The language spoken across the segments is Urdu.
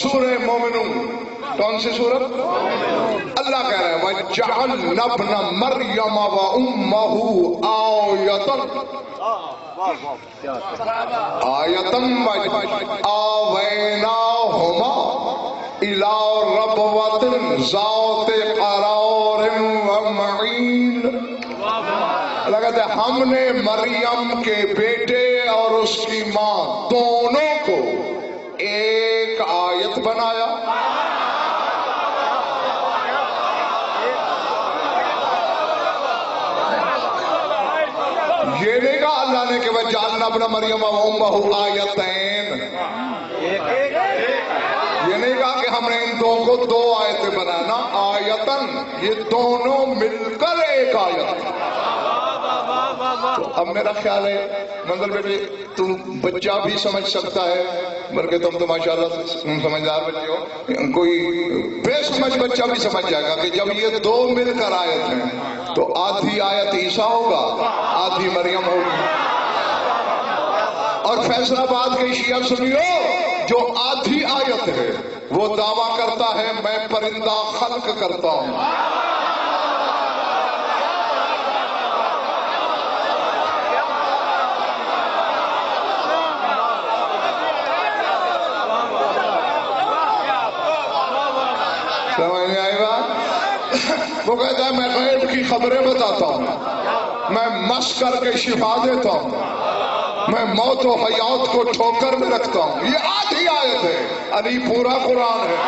سورہ مومنون کون سی سورت؟ اللہ کہہ رہے ہیں وَجَعَلْنَا ابْنَ مَرْيَمَ وَأُمَّهُ آیَةً آوَيْنَاهُمَا إِلَىٰ رَبْوَةٍ ذَاتِ قَرَارٍ وَمَعِينٍ۔ اللہ کہتے ہیں ہم نے مریم کے بیٹے اور اس کی ماں دونوں کو ایک آیت بنایا، یہ نہیں کہا اللہ نے کہ وَجَعَلْنَا ابْنَ مَرْيَمَ وَأُمَّهُ آیَتَيْن، یہ نہیں کہا کہ ہم نے ان دو کو دو آیتیں بنانا، آیتن یہ دونوں مل کر ایک آیت۔ تو اب میرا خیال ہے منظر بیٹے تو بچہ بھی سمجھ سکتا ہے، بلکہ تم تو ماشاءاللہ سمجھدار بچے ہو، کوئی بے سمجھ بچہ بھی سمجھ جائے گا کہ جب یہ دو مل کر آیت ہیں تو آدھی آیت عیسیٰ ہوگا، آدھی مریم ہوگی۔ اور فیصل آباد کے شیعہ سنیو، جو آدھی آیت ہے وہ دعویٰ کرتا ہے میں پرندہ خلق کرتا ہوں، وہ کہتا ہے میں غیب کی خبریں بتاتا ہوں، میں مس کر کے شفا دیتا ہوں، میں موت و حیات کو ٹھوکر میں رکھتا ہوں۔ یہ آدھی آیت ہے، علی پورا قرآن ہے۔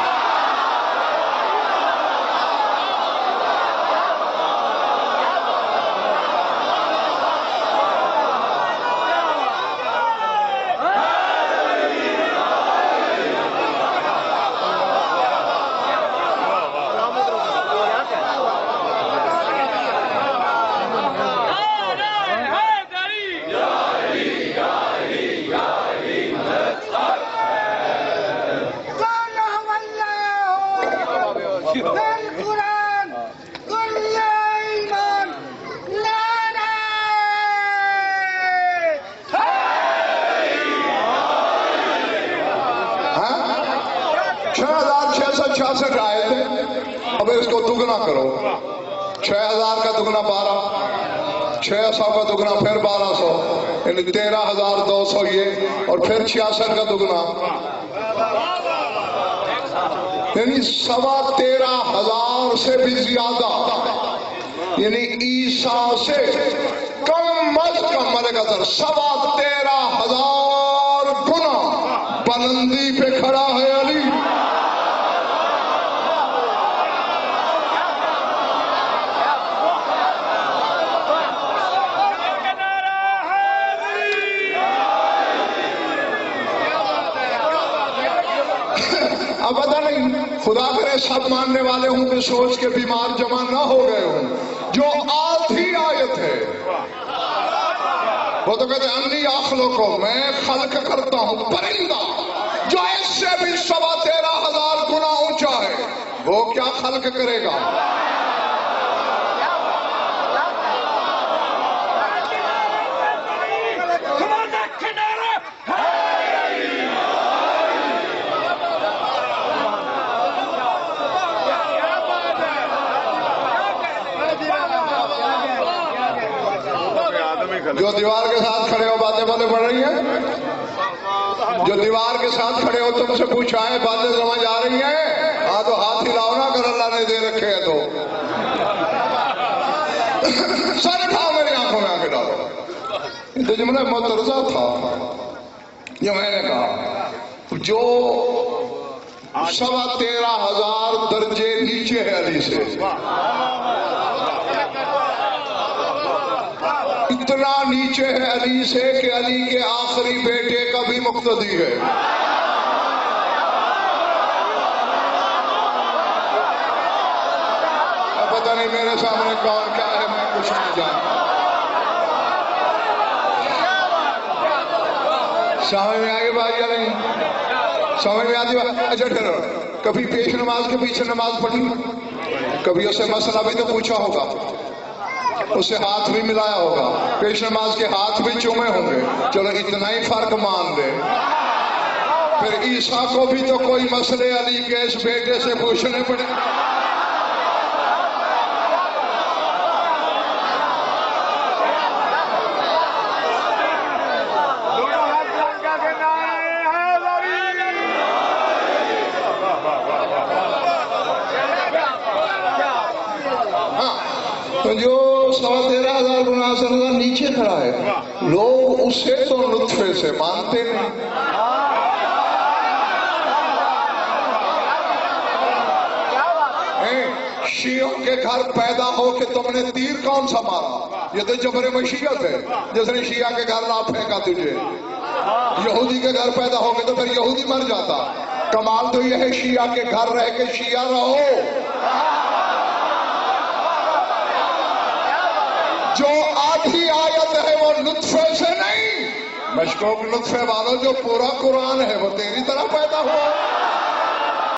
اب اس کو دگنا کرو، 6000 کا دگنا 12، 600 کا دگنا پھر 1200، یعنی 13200 یہ، اور پھر 66 کا دگنا، یعنی 13,500 سے بھی زیادہ، یعنی عیسیٰ سے کم از کم ملکتر 13,500 گنا بلندی پہ کھڑا ہے علی۔ اب پتہ نہیں خدا کرے سب ماننے والے ہوں کہ سوچ کے بیمار جمع نہ ہو گئے ہوں، جو آدھی آیت ہے وہ تو کہتے ہیں انی اخلقو، میں خلق کرتا ہوں پرندہ جو اس سے بھی 13,500 گنا اونچا ہے، وہ کیا خلق کرے گا؟ جو دیوار کے ساتھ کھڑے ہو باتیں پڑھ رہی ہیں، جو دیوار کے ساتھ کھڑے ہو تم سے پوچھا ہے باتیں سمجھ آ رہی ہیں؟ ہاں تو ہاتھ ہلاؤ نا اگر اللہ نے دے رکھے ہیں تو، سر اٹھاؤ میری آنکھوں میں آنکھیں ڈالو۔ یہ تو جملہ مترجہ تھا جو میں نے کہا، جو 13,500 درجے نیچے ہے علی سے، اتنا نیچے ہے علی سے کہ علی کے آخری بیٹے کا بھی مقتدی ہے۔ اب پتہ نہیں میرے سامنے کون کیا ہے، میں کچھ نہیں جانتا۔ سمجھ میں آگے بات یا نہیں؟ سمجھ میں آتی بات؟ اچھا ٹھہرو، کبھی پیش نماز کے پیچھے نماز پڑھی؟ کبھی اسے مسئلہ بھی تو پوچھا ہوگا، اسے ہاتھ بھی ملایا ہوگا، پیش نماز کے ہاتھ بھی چومے ہوں گے، چلو اتنا ہی فرق مان دے، پھر عیسیٰ کو بھی تو کوئی مسئلے علی کے اس بیٹے سے پوچھنے پڑے. تو جو 13,000 گناہ سے نیچے کھڑا ہے لوگ اسے تو لطفے سے مانتے نہیں. شیعوں کے گھر پیدا ہو کہ تم نے تیر کون سا مارا؟ یہ تو جبر مشیت ہے. جس نے شیعہ کے گھر نہ پھینکا تجھے. یہودی کے گھر پیدا ہو کے تو پھر یہودی مر جاتا. کمال تو یہ ہے شیعہ کے گھر رہ کے شیعہ رہو. جو آدھی آیت ہے وہ لطفے سے نہیں، مشکوک لطفے والوں جو پورا قرآن ہے وہ تیری طرح پیدا ہوا.